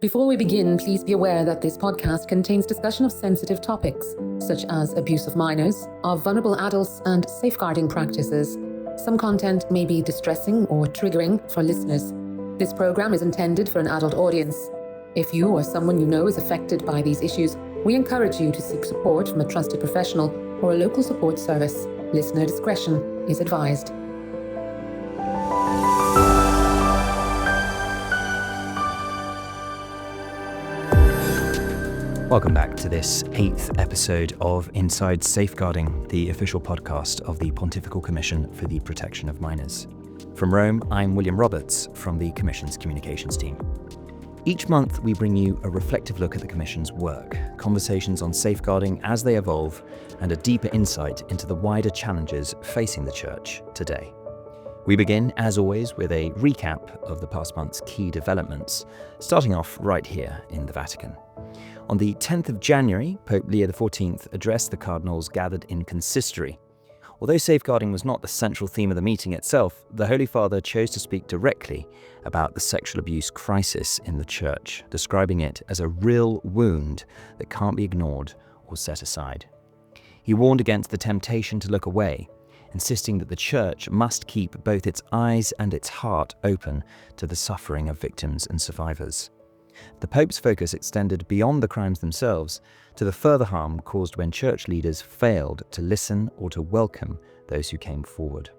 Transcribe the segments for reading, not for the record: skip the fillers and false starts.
Before we begin, please be aware that this podcast contains discussion of sensitive topics, such as abuse of minors, of vulnerable adults, and safeguarding practices. Some content may be distressing or triggering for listeners. This program is intended for an adult audience. If you or someone you know is affected by these issues, we encourage you to seek support from a trusted professional or a local support service. Listener discretion is advised. Welcome back to this 8th episode of Inside Safeguarding, the official podcast of the Pontifical Commission for the Protection of Minors. From Rome, I'm William Roberts from the Commission's communications team. Each month, we bring you a reflective look at the Commission's work, conversations on safeguarding as they evolve, and a deeper insight into the wider challenges facing the Church today. We begin, as always, with a recap of the past month's key developments, starting off right here in the Vatican. On the 10th of January, Pope Leo XIV addressed the cardinals gathered in consistory. Although safeguarding was not the central theme of the meeting itself, the Holy Father chose to speak directly about the sexual abuse crisis in the Church, describing it as a real wound that can't be ignored or set aside. He warned against the temptation to look away, insisting that the Church must keep both its eyes and its heart open to the suffering of victims and survivors. The Pope's focus extended beyond the crimes themselves to the further harm caused when Church leaders failed to listen or to welcome those who came forward.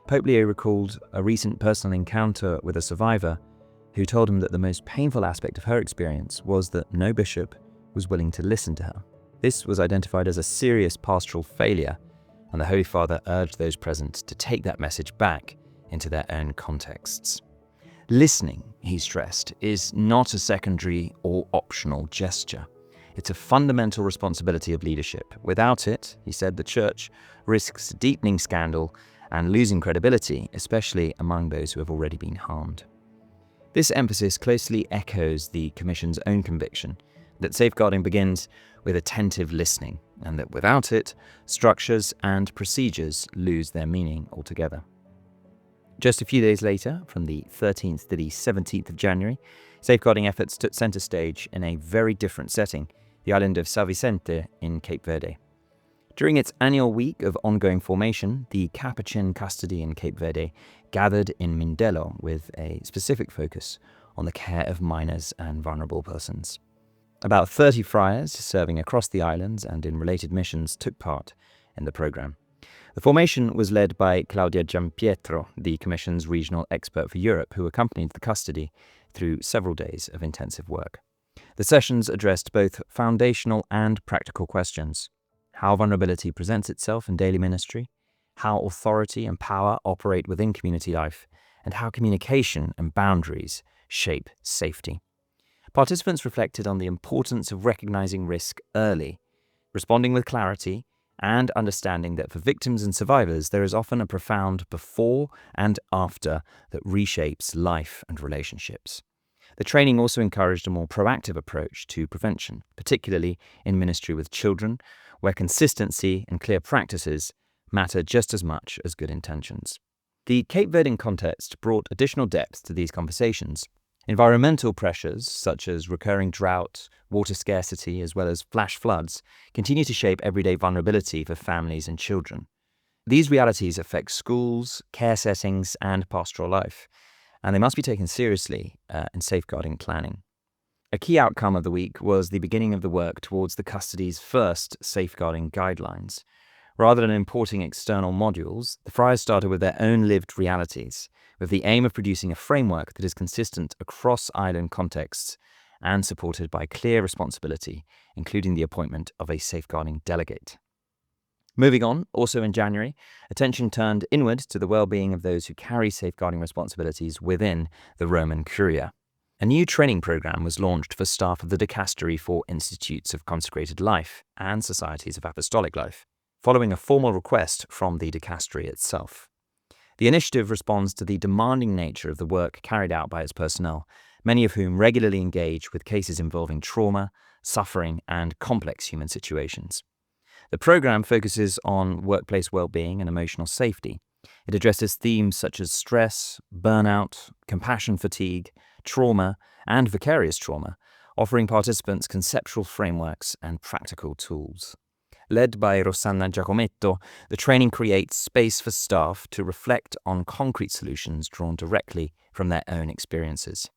Pope Leo recalled a recent personal encounter with a survivor who told him that the most painful aspect of her experience was that no bishop was willing to listen to her. This was identified as a serious pastoral failure, and the Holy Father urged those present to take that message back into their own contexts. Listening, he stressed, is not a secondary or optional gesture. It's a fundamental responsibility of leadership. Without it, he said, the Church risks deepening scandal and losing credibility, especially among those who have already been harmed. This emphasis closely echoes the Commission's own conviction that safeguarding begins with attentive listening, and that without it, structures and procedures lose their meaning altogether. Just a few days later, from the 13th to the 17th of January, safeguarding efforts took centre stage in a very different setting, the island of São Vicente in Cape Verde. During its annual week of ongoing formation, the Capuchin custody in Cape Verde gathered in Mindelo with a specific focus on the care of minors and vulnerable persons. About 30 friars serving across the islands and in related missions took part in the programme. The formation was led by Claudia Giampietro, the Commission's regional expert for Europe, who accompanied the custody through several days of intensive work. The sessions addressed both foundational and practical questions: how vulnerability presents itself in daily ministry, how authority and power operate within community life, and how communication and boundaries shape safety. Participants reflected on the importance of recognizing risk early, responding with clarity, and understanding that for victims and survivors, there is often a profound before and after that reshapes life and relationships. The training also encouraged a more proactive approach to prevention, particularly in ministry with children, where consistency and clear practices matter just as much as good intentions. The Cape Verdean context brought additional depth to these conversations. Environmental pressures, such as recurring drought, water scarcity, as well as flash floods, continue to shape everyday vulnerability for families and children. These realities affect schools, care settings, and pastoral life, and they must be taken seriously in safeguarding planning. A key outcome of the week was the beginning of the work towards the custody's first safeguarding guidelines. Rather than importing external modules, the friars started with their own lived realities, with the aim of producing a framework that is consistent across island contexts and supported by clear responsibility, including the appointment of a safeguarding delegate. Moving on, also in January, attention turned inward to the well-being of those who carry safeguarding responsibilities within the Roman Curia. A new training program was launched for staff of the Dicastery for Institutes of Consecrated Life and Societies of Apostolic Life, following a formal request from the Dicastery itself. The initiative responds to the demanding nature of the work carried out by its personnel, many of whom regularly engage with cases involving trauma, suffering, and complex human situations. The program focuses on workplace well-being and emotional safety. It addresses themes such as stress, burnout, compassion fatigue, trauma, and vicarious trauma, offering participants conceptual frameworks and practical tools. Led by Rosanna Giacometto, the training creates space for staff to reflect on concrete solutions drawn directly from their own experiences.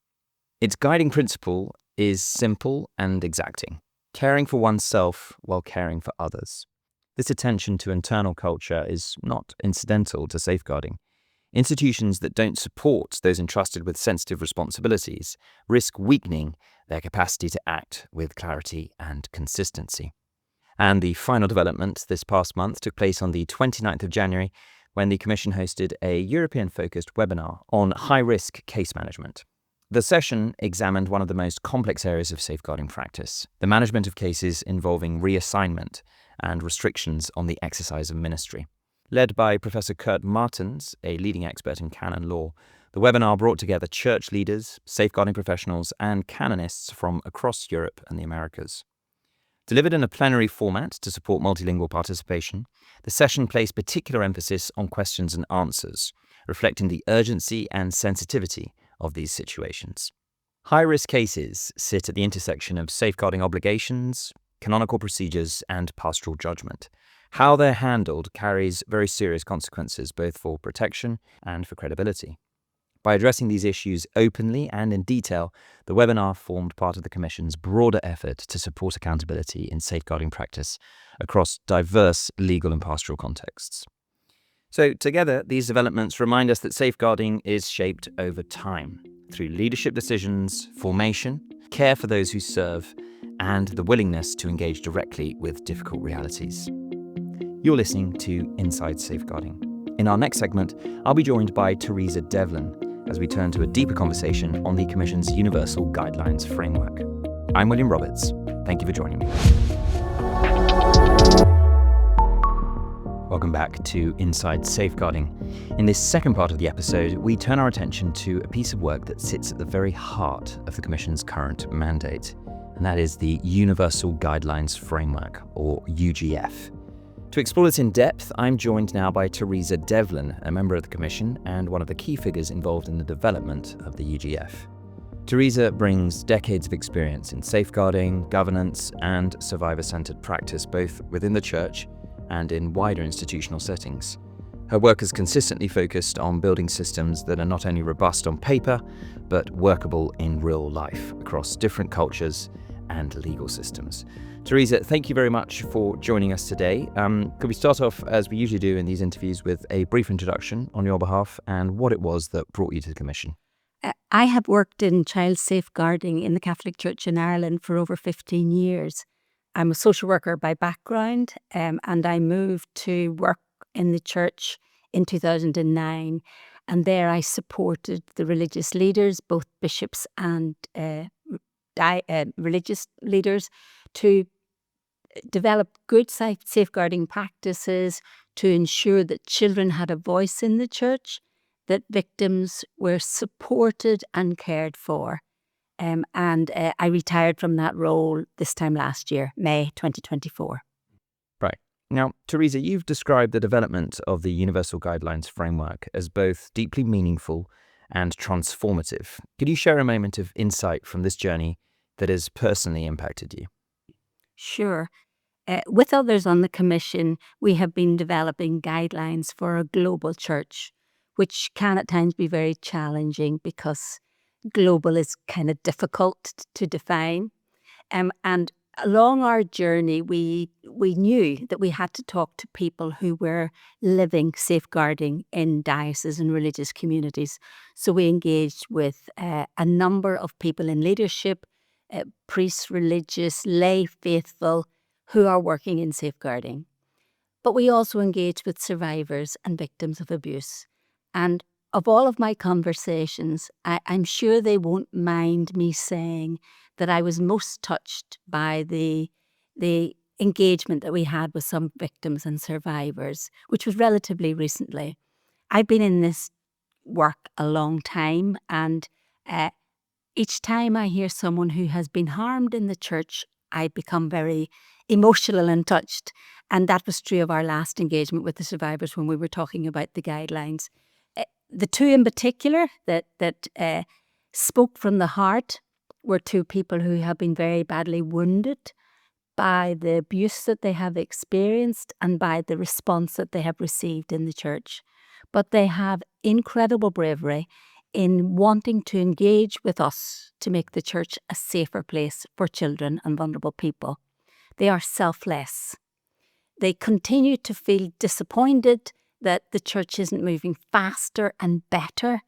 Its guiding principle is simple and exacting: caring for oneself while caring for others. This attention to internal culture is not incidental to safeguarding. Institutions that don't support those entrusted with sensitive responsibilities risk weakening their capacity to act with clarity and consistency. And the final development this past month took place on the 29th of January, when the Commission hosted a European-focused webinar on high-risk case management. The session examined one of the most complex areas of safeguarding practice: the management of cases involving reassignment and restrictions on the exercise of ministry. Led by Professor Kurt Martens, a leading expert in canon law, the webinar brought together church leaders, safeguarding professionals, and canonists from across Europe and the Americas. Delivered in a plenary format to support multilingual participation, the session placed particular emphasis on questions and answers, reflecting the urgency and sensitivity of these situations. High-risk cases sit at the intersection of safeguarding obligations, canonical procedures, and pastoral judgment. How they're handled carries very serious consequences, both for protection and for credibility. By addressing these issues openly and in detail, the webinar formed part of the Commission's broader effort to support accountability in safeguarding practice across diverse legal and pastoral contexts. So together, these developments remind us that safeguarding is shaped over time through leadership decisions, formation, care for those who serve, and the willingness to engage directly with difficult realities. You're listening to Inside Safeguarding. In our next segment, I'll be joined by Teresa Devlin as we turn to a deeper conversation on the Commission's Universal Guidelines Framework. I'm William Roberts. Thank you for joining me. Welcome back to Inside Safeguarding. In this second part of the episode, we turn our attention to a piece of work that sits at the very heart of the Commission's current mandate, and that is the Universal Guidelines Framework, or UGF. To explore this in depth, I'm joined now by Teresa Devlin, a member of the Commission and one of the key figures involved in the development of the UGF. Teresa brings decades of experience in safeguarding, governance, and survivor-centered practice, both within the Church and in wider institutional settings. Her work has consistently focused on building systems that are not only robust on paper, but workable in real life across different cultures and legal systems. Teresa, thank you very much for joining us today. Could we start off, as we usually do in these interviews, with a brief introduction on your behalf and what it was that brought you to the Commission? I have worked in child safeguarding in the Catholic Church in Ireland for over 15 years. I'm a social worker by background, and I moved to work in the church in 2009. And there I supported the religious leaders, both bishops and religious leaders, to develop good safeguarding practices to ensure that children had a voice in the church, that victims were supported and cared for. I retired from that role this time last year, May 2024. Right. Now, Teresa, you've described the development of the Universal Guidelines Framework as both deeply meaningful and transformative. Could you share a moment of insight from this journey that has personally impacted you? Sure. With others on the Commission, we have been developing guidelines for a global church, which can at times be very challenging because global is kind of difficult to define. And along our journey, we knew that we had to talk to people who were living safeguarding in dioceses and religious communities. So we engaged with a number of people in leadership, priests, religious, lay faithful, who are working in safeguarding. But we also engaged with survivors and victims of abuse. And of all of my conversations, I'm sure they won't mind me saying that I was most touched by the engagement that we had with some victims and survivors, which was relatively recently. I've been in this work a long time, and each time I hear someone who has been harmed in the church, I become very emotional and touched. And that was true of our last engagement with the survivors when we were talking about the guidelines. The two in particular that spoke from the heart were two people who have been very badly wounded by the abuse that they have experienced and by the response that they have received in the church. But they have incredible bravery in wanting to engage with us to make the church a safer place for children and vulnerable people. They are selfless. They continue to feel disappointed that the church isn't moving faster and better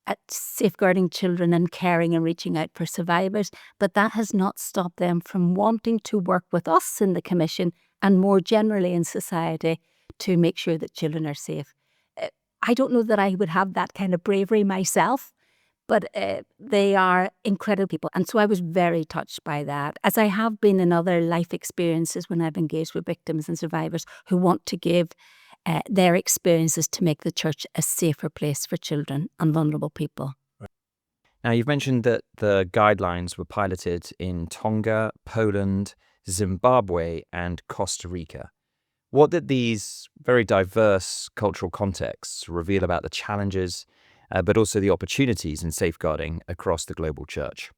at safeguarding children and caring and reaching out for survivors, but that has not stopped them from wanting to work with us in the Commission and more generally in society to make sure that children are safe. I don't know that I would have that kind of bravery myself, but they are incredible people. And so I was very touched by that, as I have been in other life experiences when I've engaged with victims and survivors who want to give their experiences to make the church a safer place for children and vulnerable people. Now, you've mentioned that the guidelines were piloted in Tonga, Poland, Zimbabwe, and Costa Rica. What did these very diverse cultural contexts reveal about the challenges, but also the opportunities in safeguarding across the global church?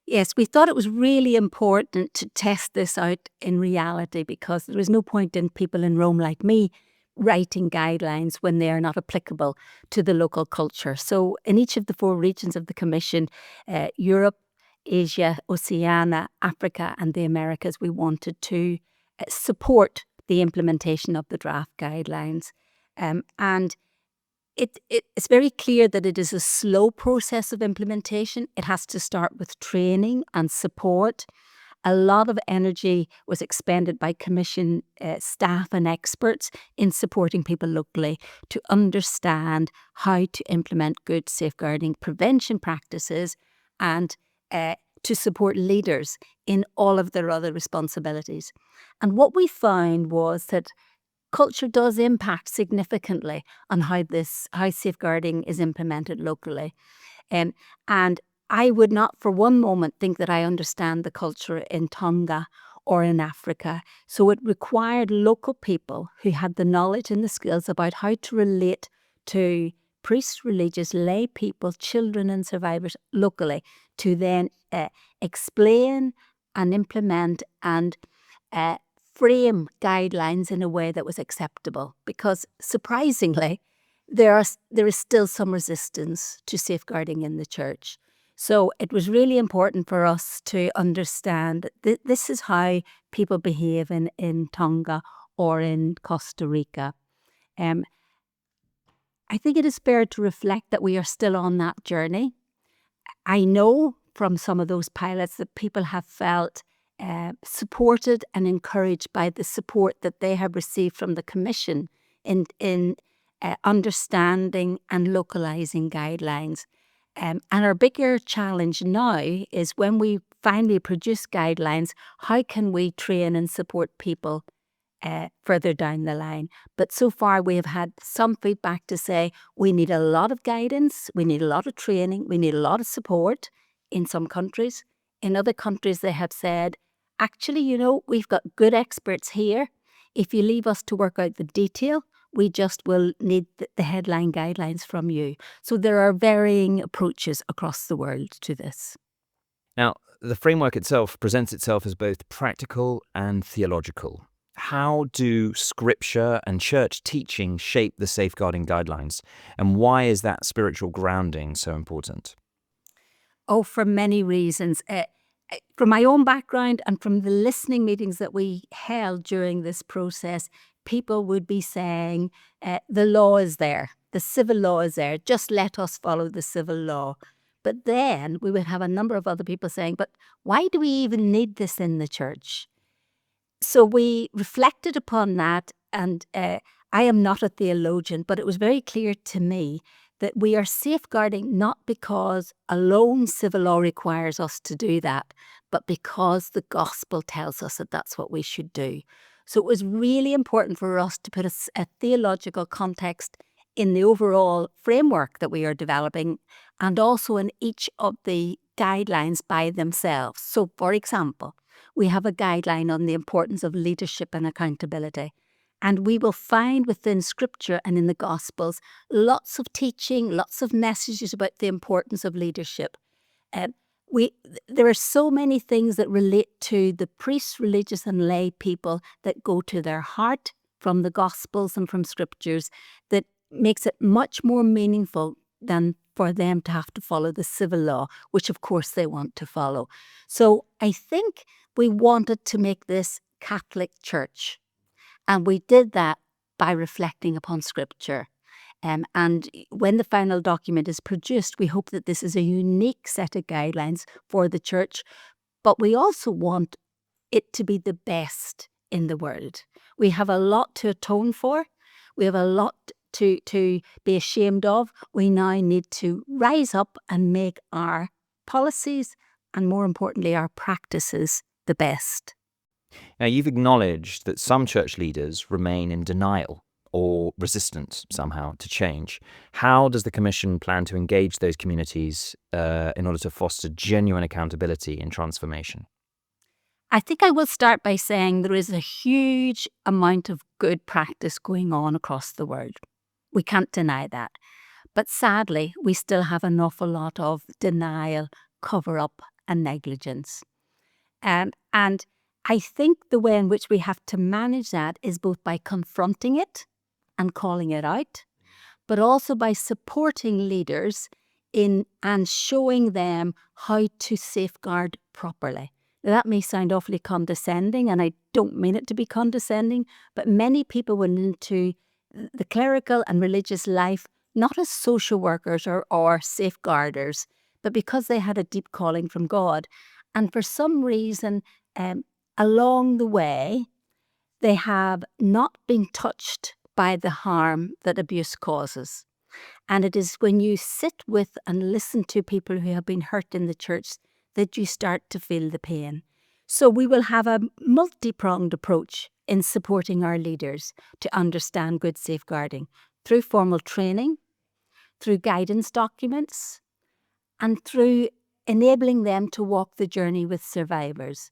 Yes, we thought it was really important to test this out in reality, because there was no point in people in Rome like me writing guidelines when they are not applicable to the local culture. So in each of the 4 regions of the Commission, Europe, Asia, Oceania, Africa and the Americas, we wanted to support the implementation of the draft guidelines. And it's very clear that it is a slow process of implementation. It has to start with training and support. A lot of energy was expended by Commission staff and experts in supporting people locally to understand how to implement good safeguarding prevention practices and to support leaders in all of their other responsibilities. And what we found was that culture does impact significantly on how safeguarding is implemented locally. And I would not for one moment think that I understand the culture in Tonga or in Africa. So it required local people who had the knowledge and the skills about how to relate to priests, religious, lay people, children and survivors locally to then explain and implement and frame guidelines in a way that was acceptable. Because surprisingly, there is still some resistance to safeguarding in the church. So it was really important for us to understand that this is how people behave in Tonga or in Costa Rica. I think it is fair to reflect that we are still on that journey. I know from some of those pilots that people have felt supported and encouraged by the support that they have received from the Commission in understanding and localising guidelines. And our bigger challenge now is when we finally produce guidelines, how can we train and support people further down the line? But so far we have had some feedback to say we need a lot of guidance, we need a lot of training, we need a lot of support in some countries. In other countries they have said, actually, we've got good experts here. If you leave us to work out the detail, we just will need the headline guidelines from you. So there are varying approaches across the world to this. Now, the framework itself presents itself as both practical and theological. How do scripture and church teaching shape the safeguarding guidelines? And why is that spiritual grounding so important? Oh, for many reasons. From my own background and from the listening meetings that we held during this process, people would be saying, the law is there, the civil law is there, just let us follow the civil law. But then we would have a number of other people saying, but why do we even need this in the church? So we reflected upon that, and I am not a theologian, but it was very clear to me that we are safeguarding not because alone civil law requires us to do that, but because the gospel tells us that that's what we should do. So it was really important for us to put a theological context in the overall framework that we are developing, and also in each of the guidelines by themselves. So, for example, we have a guideline on the importance of leadership and accountability. And we will find within Scripture and in the Gospels lots of teaching, lots of messages about the importance of leadership. There are so many things that relate to the priests, religious and lay people that go to their heart from the Gospels and from Scriptures that makes it much more meaningful than for them to have to follow the civil law, which of course they want to follow. So I think we wanted to make this Catholic Church, and we did that by reflecting upon Scripture. And when the final document is produced, we hope that this is a unique set of guidelines for the Church, but we also want it to be the best in the world. We have a lot to atone for. We have a lot to be ashamed of. We now need to rise up and make our policies and, more importantly, our practices the best. Now, you've acknowledged that some church leaders remain in denial or resistant somehow to change. How does the Commission plan to engage those communities in order to foster genuine accountability and transformation? I think I will start by saying there is a huge amount of good practice going on across the world. We can't deny that. But sadly, we still have an awful lot of denial, cover-up and negligence. And I think the way in which we have to manage that is both by confronting it and calling it out, but also by supporting leaders in and showing them how to safeguard properly. Now, that may sound awfully condescending, and I don't mean it to be condescending, but many people went into the clerical and religious life not as social workers or safeguarders, but because they had a deep calling from God. And for some reason, along the way, they have not been touched by the harm that abuse causes. And it is when you sit with and listen to people who have been hurt in the church that you start to feel the pain. So we will have a multi-pronged approach in supporting our leaders to understand good safeguarding through formal training, through guidance documents, and through enabling them to walk the journey with survivors.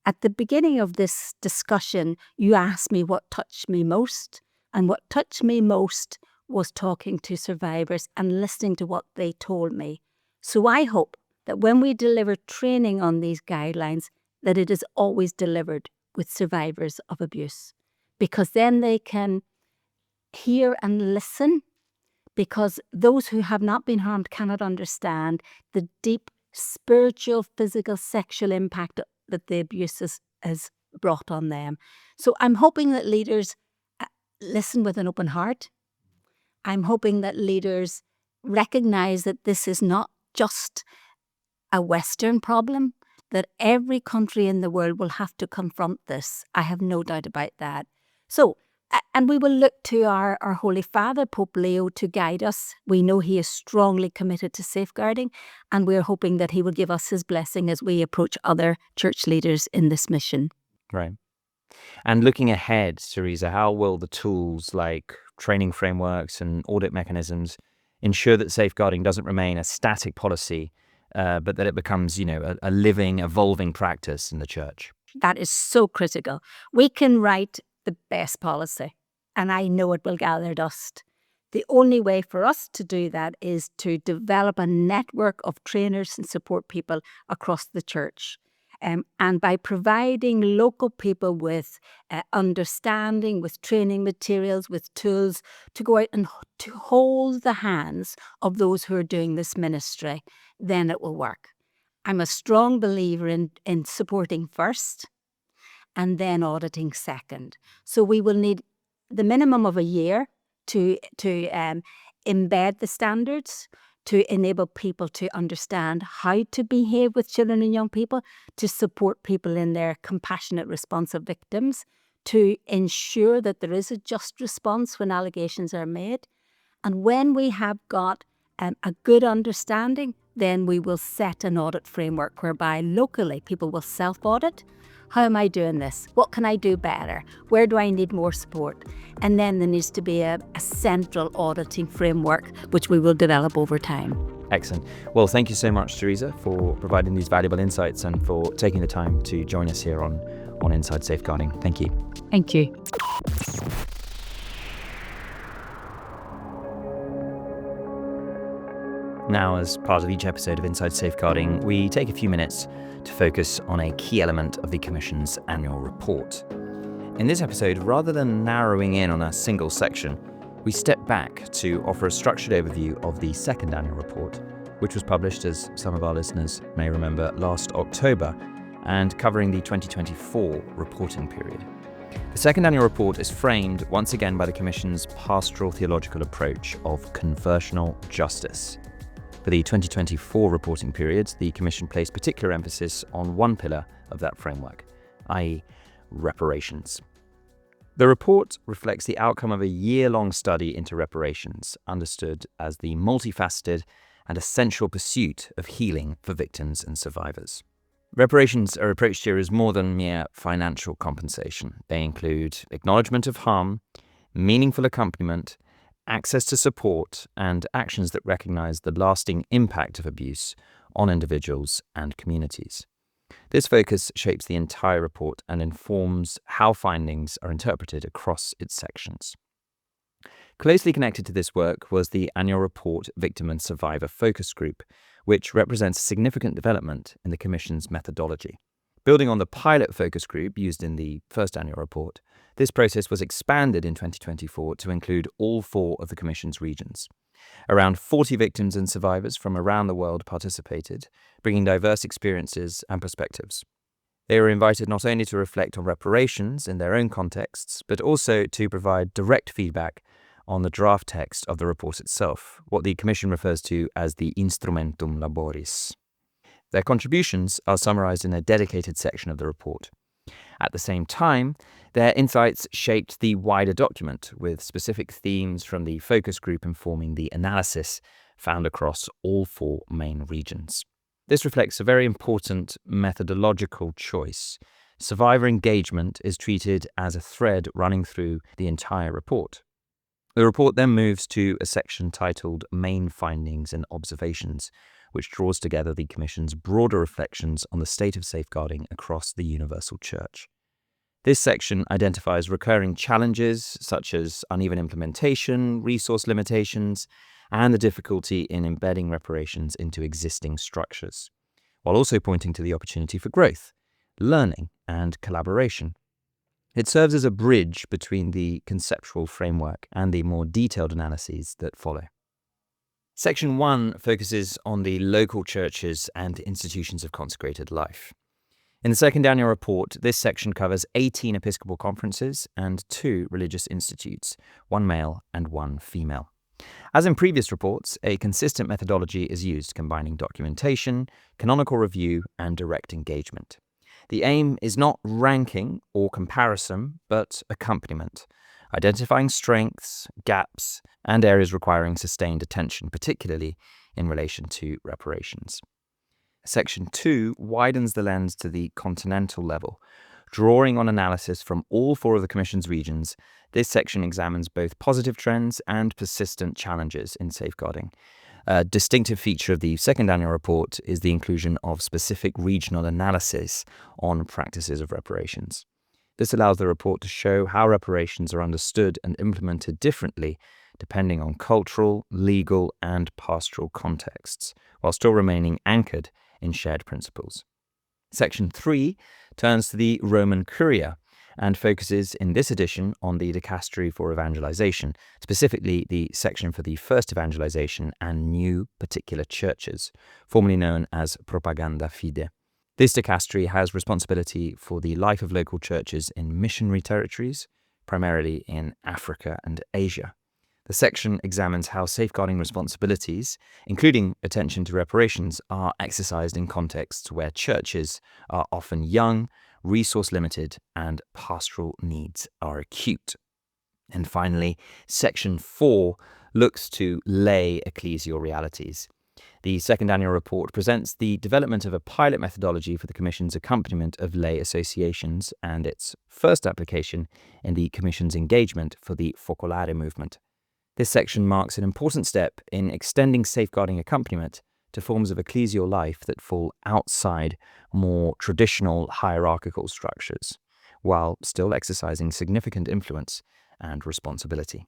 At the beginning of this discussion, you asked me what touched me most, and what touched me most was talking to survivors and listening to what they told me. So I hope that when we deliver training on these guidelines, that it is always delivered with survivors of abuse, because then they can hear and listen, because those who have not been harmed cannot understand the deep spiritual, physical, sexual impact that the abuse has brought on them. So I'm hoping that leaders listen with an open heart. I'm hoping that leaders recognize that this is not just a Western problem, that every country in the world will have to confront this. I have no doubt about that. So, and we will look to our Holy Father, Pope Leo, to guide us. We know he is strongly committed to safeguarding, and we're hoping that he will give us his blessing as we approach other church leaders in this mission. Right. And looking ahead, Teresa, how will the tools like training frameworks and audit mechanisms ensure that safeguarding doesn't remain a static policy, but that it becomes, a living, evolving practice in the church? That is so critical. We can write the best policy, and I know it will gather dust. The only way for us to do that is to develop a network of trainers and support people across the church. And by providing local people with understanding, with training materials, with tools to go out and to hold the hands of those who are doing this ministry, then it will work. I'm a strong believer in supporting first and then auditing second. So we will need the minimum of a year to embed the standards, to enable people to understand how to behave with children and young people, to support people in their compassionate response of victims, to ensure that there is a just response when allegations are made. And when we have got a good understanding, then we will set an audit framework whereby locally people will self-audit. How am I doing this? What can I do better? Where do I need more support? And then there needs to be a central auditing framework, which we will develop over time. Excellent. Well, thank you so much, Teresa, for providing these valuable insights and for taking the time to join us here on Inside Safeguarding. Thank you. Thank you. Now, as part of each episode of Inside Safeguarding, we take a few minutes to focus on a key element of the Commission's annual report. In this episode, rather than narrowing in on a single section, we step back to offer a structured overview of the second annual report, which was published, as some of our listeners may remember, last October, and covering the 2024 reporting period. The second annual report is framed once again by the Commission's pastoral theological approach of conversional justice. For the 2024 reporting period, the Commission placed particular emphasis on one pillar of that framework, i.e., reparations. The report reflects the outcome of a year-long study into reparations, understood as the multifaceted and essential pursuit of healing for victims and survivors. Reparations are approached here as more than mere financial compensation. They include acknowledgement of harm, meaningful accompaniment, access to support, and actions that recognize the lasting impact of abuse on individuals and communities. This focus shapes the entire report and informs how findings are interpreted across its sections. Closely connected to this work was the annual report Victim and Survivor Focus Group, which represents a significant development in the Commission's methodology. Building on the pilot focus group used in the first annual report, this process was expanded in 2024 to include all 4 of the Commission's regions. Around 40 victims and survivors from around the world participated, bringing diverse experiences and perspectives. They were invited not only to reflect on reparations in their own contexts, but also to provide direct feedback on the draft text of the report itself, what the Commission refers to as the Instrumentum Laboris. Their contributions are summarized in a dedicated section of the report. At the same time, their insights shaped the wider document, with specific themes from the focus group informing the analysis found across all 4 main regions. This reflects a very important methodological choice. Survivor engagement is treated as a thread running through the entire report. The report then moves to a section titled Main Findings and Observations, which draws together the Commission's broader reflections on the state of safeguarding across the universal church. This section identifies recurring challenges such as uneven implementation, resource limitations, and the difficulty in embedding reparations into existing structures, while also pointing to the opportunity for growth, learning, and collaboration. It serves as a bridge between the conceptual framework and the more detailed analyses that follow. Section 1 focuses on the local churches and institutions of consecrated life. In the second annual report, this section covers 18 Episcopal conferences and 2 religious institutes, 1 male and 1 female. As in previous reports, a consistent methodology is used, combining documentation, canonical review, and direct engagement. The aim is not ranking or comparison, but accompaniment, identifying strengths, gaps, and areas requiring sustained attention, particularly in relation to reparations. Section 2 widens the lens to the continental level. Drawing on analysis from all 4 of the Commission's regions, this section examines both positive trends and persistent challenges in safeguarding. A distinctive feature of the second annual report is the inclusion of specific regional analysis on practices of reparations. This allows the report to show how reparations are understood and implemented differently depending on cultural, legal, and pastoral contexts, while still remaining anchored in shared principles. Section 3 turns to the Roman Curia and focuses in this edition on the Dicastery for Evangelization, specifically the section for the first evangelization and new particular churches, formerly known as Propaganda Fide. This dicastery has responsibility for the life of local churches in missionary territories, primarily in Africa and Asia. The section examines how safeguarding responsibilities, including attention to reparations, are exercised in contexts where churches are often young, resource-limited, and pastoral needs are acute. And finally, Section 4 looks to lay ecclesial realities. The second annual report presents the development of a pilot methodology for the Commission's accompaniment of lay associations and its first application in the Commission's engagement for the Focolare movement. This section marks an important step in extending safeguarding accompaniment to forms of ecclesial life that fall outside more traditional hierarchical structures, while still exercising significant influence and responsibility.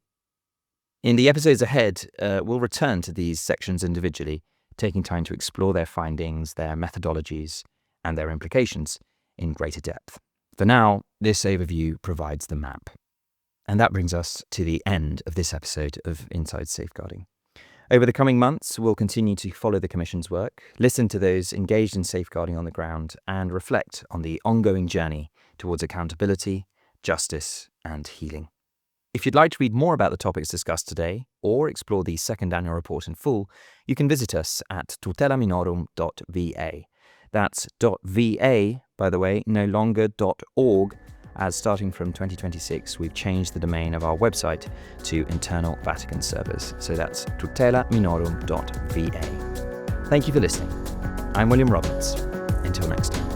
In the episodes ahead, we'll return to these sections individually taking time to explore their findings, their methodologies, and their implications in greater depth. For now, this overview provides the map. And that brings us to the end of this episode of Inside Safeguarding. Over the coming months, we'll continue to follow the Commission's work, listen to those engaged in safeguarding on the ground, and reflect on the ongoing journey towards accountability, justice, and healing. If you'd like to read more about the topics discussed today, or explore the second annual report in full, you can visit us at tutelaminorum.va. That's .va, by the way, no longer .org, as starting from 2026, we've changed the domain of our website to internal Vatican servers. So that's tutelaminorum.va. Thank you for listening. I'm William Roberts. Until next time.